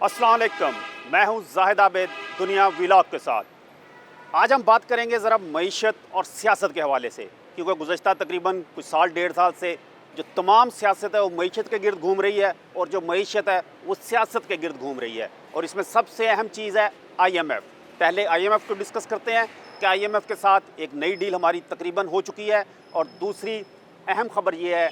अस्सलाम वालेकुम, मैं हूं जाहिद आबिद दुनिया व्लॉग के साथ। आज हम बात करेंगे ज़रा मईशत और सियासत के हवाले से, क्योंकि गुज़श्ता तकरीबन कुछ साल डेढ़ साल से जो तमाम सियासत है वो मईशत के गिर्द घूम रही है और जो मईशत है वो सियासत के गिर्द घूम रही है। और इसमें सबसे अहम चीज़ है IMF। पहले IMF को डिस्कस करते हैं कि IMF के साथ एक नई डील हमारी तकरीबन हो चुकी है। और दूसरी अहम खबर ये है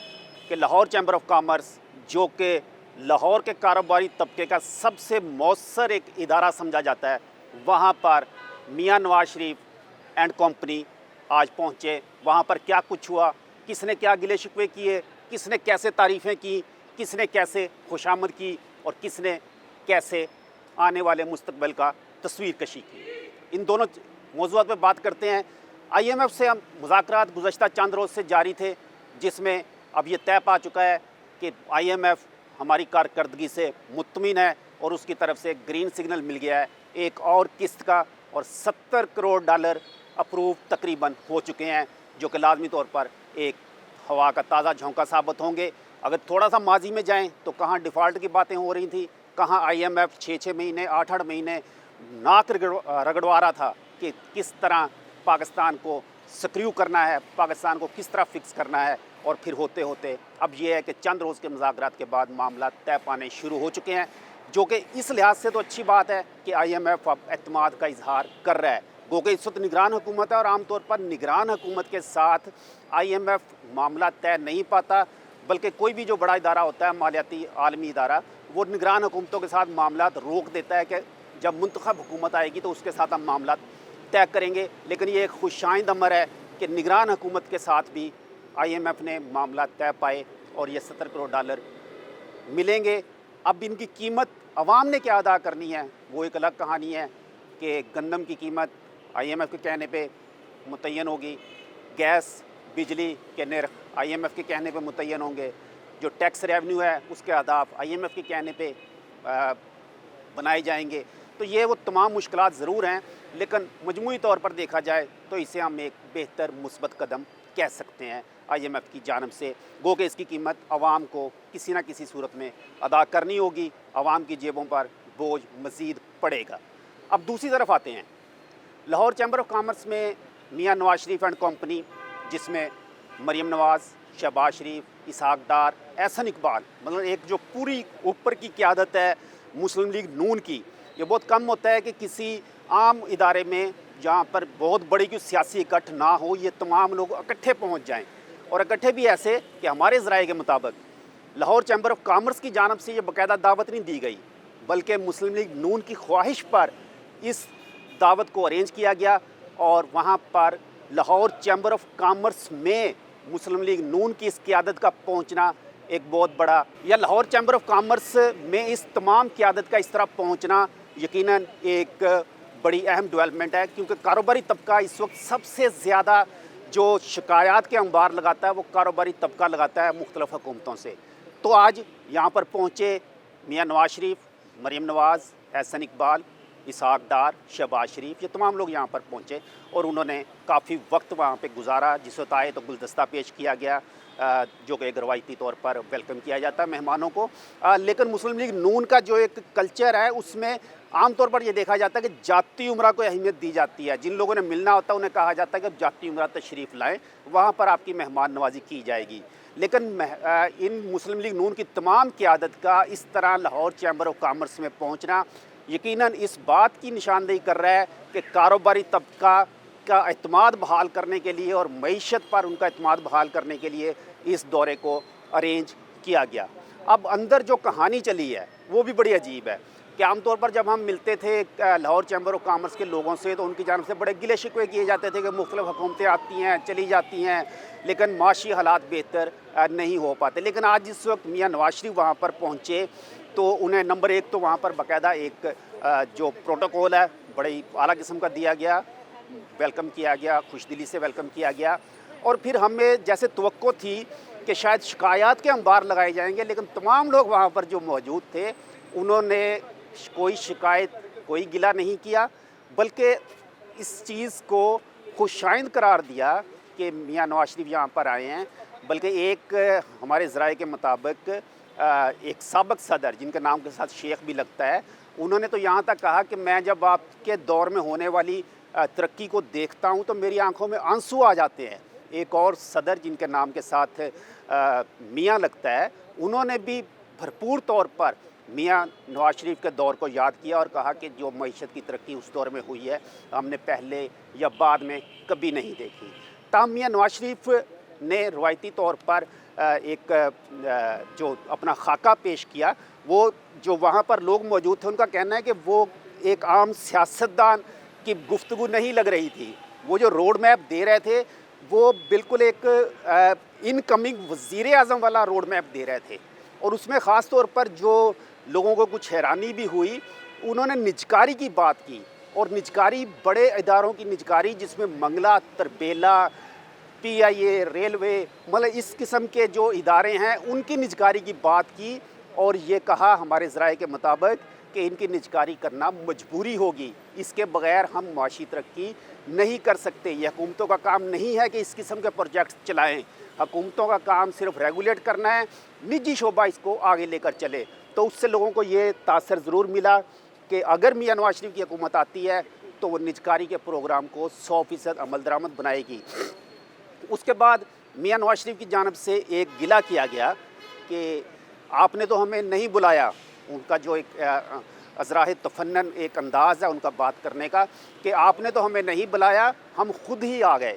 कि लाहौर चैम्बर ऑफ कॉमर्स, जो कि लाहौर के कारोबारी तबके का सबसे मौसर एक इदारा समझा जाता है, वहाँ पर मियां नवाज शरीफ एंड कंपनी आज पहुँचे। वहाँ पर क्या कुछ हुआ, किसने क्या गिले शिकवे किए, किसने कैसे तारीफ़ें की, किसने कैसे खुशामद की और किसने कैसे आने वाले मुस्तकबिल का तस्वीर कशी की, इन दोनों मौज़ूआत पर बात करते हैं। IMF से हम मुज़ाकरात गुज़श्ता चंद रोज़ से जारी थे, जिसमें अब ये तय पा चुका है कि IMF हमारी कारकर्दगी से मुत्मिन है और उसकी तरफ से ग्रीन सिग्नल मिल गया है एक और किस्त का, और 70 करोड़ डॉलर अप्रूव तकरीबन हो चुके हैं, जो कि लाजमी तौर पर एक हवा का ताज़ा झोंका साबित होंगे। अगर थोड़ा सा माजी में जाएं तो कहाँ डिफ़ॉल्ट की बातें हो रही थी, कहाँ IMF 6-6 महीने 8-8 महीने नाक रगड़वा रहा था कि किस तरह पाकिस्तान को सक्रिय करना है, पाकिस्तान को किस तरह फिक्स करना है। और फिर होते होते अब ये है कि चंद रोज़ के मुज़ाकरात के बाद मामला तय पाने शुरू हो चुके हैं, जो कि इस लिहाज से तो अच्छी बात है कि IMF अब एतमाद का इजहार कर रहा है। गो कि इस वक्त निगरान हुकूमत है और आमतौर पर निगरान हुकूमत के साथ IMF मामला तय नहीं पाता, बल्कि कोई भी जो बड़ा इदारा होता है, मालियाती आलमी इदारा, वो निगरान हुकूमतों के साथ मामला रोक देता है कि जब मुंतखब हुकूमत आएगी तो उसके साथ हम मामला तय करेंगे। लेकिन ये एक खुशाइंद अमर है कि निगरान हुकूमत के साथ भी IMF ने मामला तय पाए और ये 70 करोड़ डॉलर मिलेंगे। अब इनकी कीमत अवाम ने क्या अदा करनी है वो एक अलग कहानी है कि गंदम की कीमत IMF के कहने पे मुतय्यन होगी, गैस बिजली के नर्ख IMF के कहने पे मुतय्यन होंगे, जो टैक्स रेवेन्यू है उसके अहदाफ IMF के कहने पे बनाए जाएंगे। तो ये वो तमाम मुश्किलात ज़रूर हैं, लेकिन मजमूई तौर पर देखा जाए तो इसे हम एक बेहतर मुस्बत कदम कह सकते हैं IMF की जानब से। गो कि इसकी कीमत आवाम को किसी न किसी सूरत में अदा करनी होगी, आवाम की जेबों पर बोझ मज़ीद पड़ेगा। अब दूसरी तरफ आते हैं, लाहौर चैम्बर ऑफ कॉमर्स में मियां नवाज शरीफ एंड कंपनी, जिसमें मरीम नवाज़, शहबाज शरीफ, इसहाक डार, एहसन इकबाल, मतलब एक जो पूरी ऊपर की क़यादत है मुस्लिम लीग नून की। ये बहुत कम होता है कि किसी आम इदारे में जहाँ पर बहुत बड़ी कोई सियासी इकट्ठ ना हो, ये तमाम लोग इकट्ठे पहुँच जाएँ, और इकट्ठे भी ऐसे कि हमारे ज़राए के मुताबिक लाहौर चैम्बर ऑफ कॉमर्स की जानब से ये बाकायदा दावत नहीं दी गई, बल्कि मुस्लिम लीग नून की ख्वाहिश पर इस दावत को अरेंज किया गया। और वहाँ पर लाहौर चैम्बर ऑफ कॉमर्स में मुस्लिम लीग नून की इस क़यादत का पहुँचना एक बहुत बड़ा, या लाहौर चैम्बर ऑफ कॉमर्स में इस तमाम क़यादत का इस तरह पहुँचना यकीनन एक बड़ी अहम डेवलपमेंट है, क्योंकि कारोबारी तबका इस वक्त सबसे ज़्यादा जो शिकायत के अंबार लगाता है वो कारोबारी तबका लगाता है मुख्तलिफ़ हुकूमतों से। तो आज यहाँ पर पहुँचे मियां नवाज शरीफ, मरीम नवाज़, एहसन इकबाल, इसहाक डार, शहबाज शरीफ, ये तमाम लोग यहाँ पर पहुँचे और उन्होंने काफ़ी वक्त वहाँ पे गुजारा। जिस वक्त आए तो गुलदस्ता पेश किया गया, जो कि एक रवायती तौर पर वेलकम किया जाता है मेहमानों को। लेकिन मुस्लिम लीग नून का जो एक कल्चर है उसमें आम तौर पर यह देखा जाता है कि जाती उम्रा को अहमियत दी जाती है। जिन लोगों ने मिलना होता है उन्हें कहा जाता है कि जाती उम्रा तशरीफ़ लाएँ, वहाँ पर आपकी मेहमान नवाजी की जाएगी। लेकिन इन मुस्लिम लीग नून की तमाम क़यादत का इस तरह लाहौर चैम्बर ऑफ कॉमर्स में पहुँचना यकीनन इस बात की निशानदेही कर रहा है कि कारोबारी तबका का एतमाद बहाल करने के लिए और मईशत पर उनका एतमाद बहाल करने के लिए इस दौरे को अरेंज किया गया। अब अंदर जो कहानी चली है वो भी बड़ी अजीब है कि आमतौर पर जब हम मिलते थे लाहौर चैम्बर ऑफ कॉमर्स के लोगों से तो उनकी जानब से बड़े गिले शिकवे किए जाते थे कि मुख्तलिफ़ हुकूमतें आती हैं चली जाती हैं, लेकिन माशी हालात बेहतर नहीं हो पाते। लेकिन आज जिस वक्त मियां नवाज शरीफ वहाँ पर पहुँचे तो उन्हें नंबर एक तो वहाँ पर बाकायदा एक जो प्रोटोकॉल है बड़ी आला किस्म का दिया गया, वेलकम किया गया, खुशदिली से वेलकम किया गया। और फिर हमें जैसे तवक्को थी कि शायद शिकायत के अंबार लगाए जाएंगे, लेकिन तमाम लोग वहाँ पर जो मौजूद थे उन्होंने कोई शिकायत, कोई गिला नहीं किया, बल्कि इस चीज़ को खुशाइंद करार दिया कि मियां नवाज शरीफ यहाँ पर आए हैं। बल्कि एक हमारे ज़राए के मुताबिक एक साबिक़ सदर जिनके नाम के साथ शेख भी लगता है, انہوں نے تو یہاں تک کہا کہ میں جب آپ کے دور میں ہونے والی ترقی کو دیکھتا ہوں تو میری آنکھوں میں آنسو آ جاتے ہیں۔ ایک اور صدر جن کے نام کے ساتھ میاں لگتا ہے، انہوں نے بھی بھرپور طور پر میاں نواز شریف کے دور کو یاد کیا اور کہا کہ جو معیشت کی ترقی اس دور میں ہوئی ہے ہم نے پہلے یا بعد میں کبھی نہیں دیکھی۔ تاہم میاں نواز شریف نے روایتی طور پر ایک جو اپنا خاکہ پیش کیا، وہ جو وہاں پر لوگ موجود تھے ان کا کہنا ہے کہ وہ ایک عام سیاستدان کی گفتگو نہیں لگ رہی تھی۔ وہ جو روڈ میپ دے رہے تھے وہ بالکل ایک انکمنگ وزیر اعظم والا روڈ میپ دے رہے تھے، اور اس میں خاص طور پر جو لوگوں کو کچھ حیرانی بھی ہوئی، انہوں نے نجکاری کی بات کی، اور نجکاری بڑے اداروں کی نجکاری جس میں منگلا، تربیلا، پی آئی اے، ریلوے، مطلب اس قسم کے جو ادارے ہیں ان کی نجکاری کی بات کی، اور یہ کہا ہمارے ذرائع کے مطابق کہ ان کی نجکاری کرنا مجبوری ہوگی، اس کے بغیر ہم معاشی ترقی نہیں کر سکتے۔ یہ حکومتوں کا کام نہیں ہے کہ اس قسم کے پروجیکٹس چلائیں، حکومتوں کا کام صرف ریگولیٹ کرنا ہے، نجی شعبہ اس کو آگے لے کر چلے۔ تو اس سے لوگوں کو یہ تاثر ضرور ملا کہ اگر میاں نواز شریف کی حکومت آتی ہے تو وہ نجکاری کے پروگرام کو 100% عمل درآمد بنائے گی۔ اس کے بعد میاں نواز شریف کی جانب سے ایک گلہ کیا گیا کہ آپ نے تو ہمیں نہیں بلایا۔ ان کا جو ایک ازراہ تفنن ایک انداز ہے ان کا بات کرنے کا کہ آپ نے تو ہمیں نہیں بلایا، ہم خود ہی آ گئے۔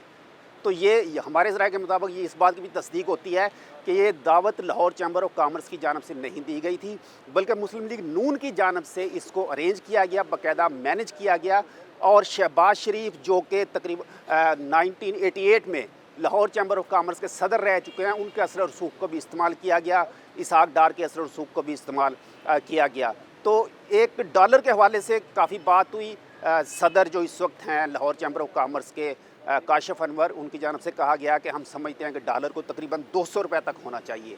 تو یہ ہمارے ذرائع کے مطابق یہ اس بات کی بھی تصدیق ہوتی ہے کہ یہ دعوت لاہور چیمبر آف کامرس کی جانب سے نہیں دی گئی تھی، بلکہ مسلم لیگ نون کی جانب سے اس کو ارینج کیا گیا، باقاعدہ مینج کیا گیا، اور شہباز شریف جو کہ تقریباً 1988 میں لاہور چیمبر آف کامرس کے صدر رہ چکے ہیں، ان کے اثر و رسوخ کو بھی استعمال کیا گیا، اسحاق ڈار کے اثر و رسوخ کو بھی استعمال کیا گیا۔ تو ایک ڈالر کے حوالے سے کافی بات ہوئی۔ صدر جو اس وقت ہیں لاہور چیمبر آف کامرس کے کاشف انور، ان کی جانب سے کہا گیا کہ ہم سمجھتے ہیں کہ ڈالر کو تقریباً 200 روپے تک ہونا چاہیے،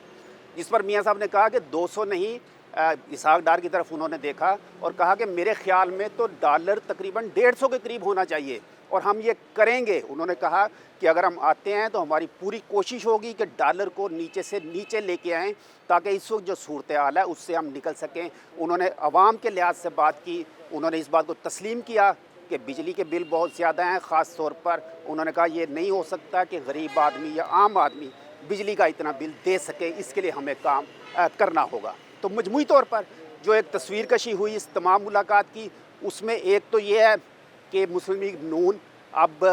جس پر میاں صاحب نے کہا کہ 200 نہیں، اسحاق ڈار کی طرف انہوں نے دیکھا اور کہا کہ میرے خیال میں تو ڈالر تقریباً 150 کے قریب ہونا چاہیے اور ہم یہ کریں گے۔ انہوں نے کہا کہ اگر ہم آتے ہیں تو ہماری پوری کوشش ہوگی کہ ڈالر کو نیچے سے نیچے لے کے آئیں تاکہ اس وقت جو صورتحال ہے اس سے ہم نکل سکیں۔ انہوں نے عوام کے لحاظ سے بات کی، انہوں نے اس بات کو تسلیم کیا کہ بجلی کے بل بہت زیادہ ہیں، خاص طور پر انہوں نے کہا یہ نہیں ہو سکتا کہ غریب آدمی یا عام آدمی بجلی کا اتنا بل دے سکے، اس کے لیے ہمیں کام کرنا ہوگا۔ تو مجموعی طور پر جو ایک تصویر کشی ہوئی اس تمام ملاقات کی، اس میں ایک تو یہ ہے کہ مسلم لیگ نون اب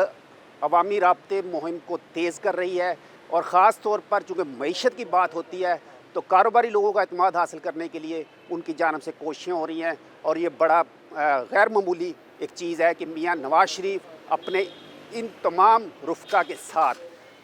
عوامی رابطے مہم کو تیز کر رہی ہے، اور خاص طور پر چونکہ معیشت کی بات ہوتی ہے تو کاروباری لوگوں کا اعتماد حاصل کرنے کے لیے ان کی جانب سے کوششیں ہو رہی ہیں، اور یہ بڑا غیر معمولی ایک چیز ہے کہ میاں نواز شریف اپنے ان تمام رفقا کے ساتھ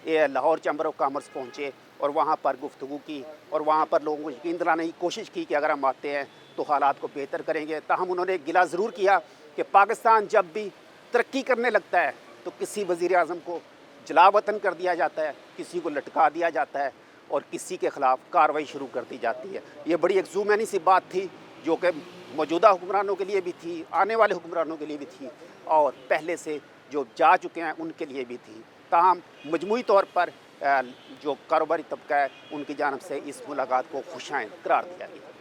لاہور چیمبر آف کامرس پہنچے اور وہاں پر گفتگو کی اور وہاں پر لوگوں کو یقین دلانے کی کوشش کی کہ اگر ہم آتے ہیں تو حالات کو بہتر کریں گے۔ تاہم انہوں نے ایک گلہ ضرور کیا کہ پاکستان جب بھی ترقی کرنے لگتا ہے تو کسی وزیر اعظم کو جلا وطن کر دیا جاتا ہے، کسی کو لٹکا دیا جاتا ہے اور کسی کے خلاف کارروائی شروع کر دی جاتی ہے۔ یہ بڑی ایک ذومینی سی بات تھی جو کہ موجودہ حکمرانوں کے لیے بھی تھی، آنے والے حکمرانوں کے لیے بھی تھی، اور پہلے سے جو جا چکے ہیں ان کے لیے بھی تھی۔ تاہم مجموعی طور پر جو کاروباری طبقہ ہے ان کی جانب سے اس ملاقات کو خوشائند قرار دیا گیا۔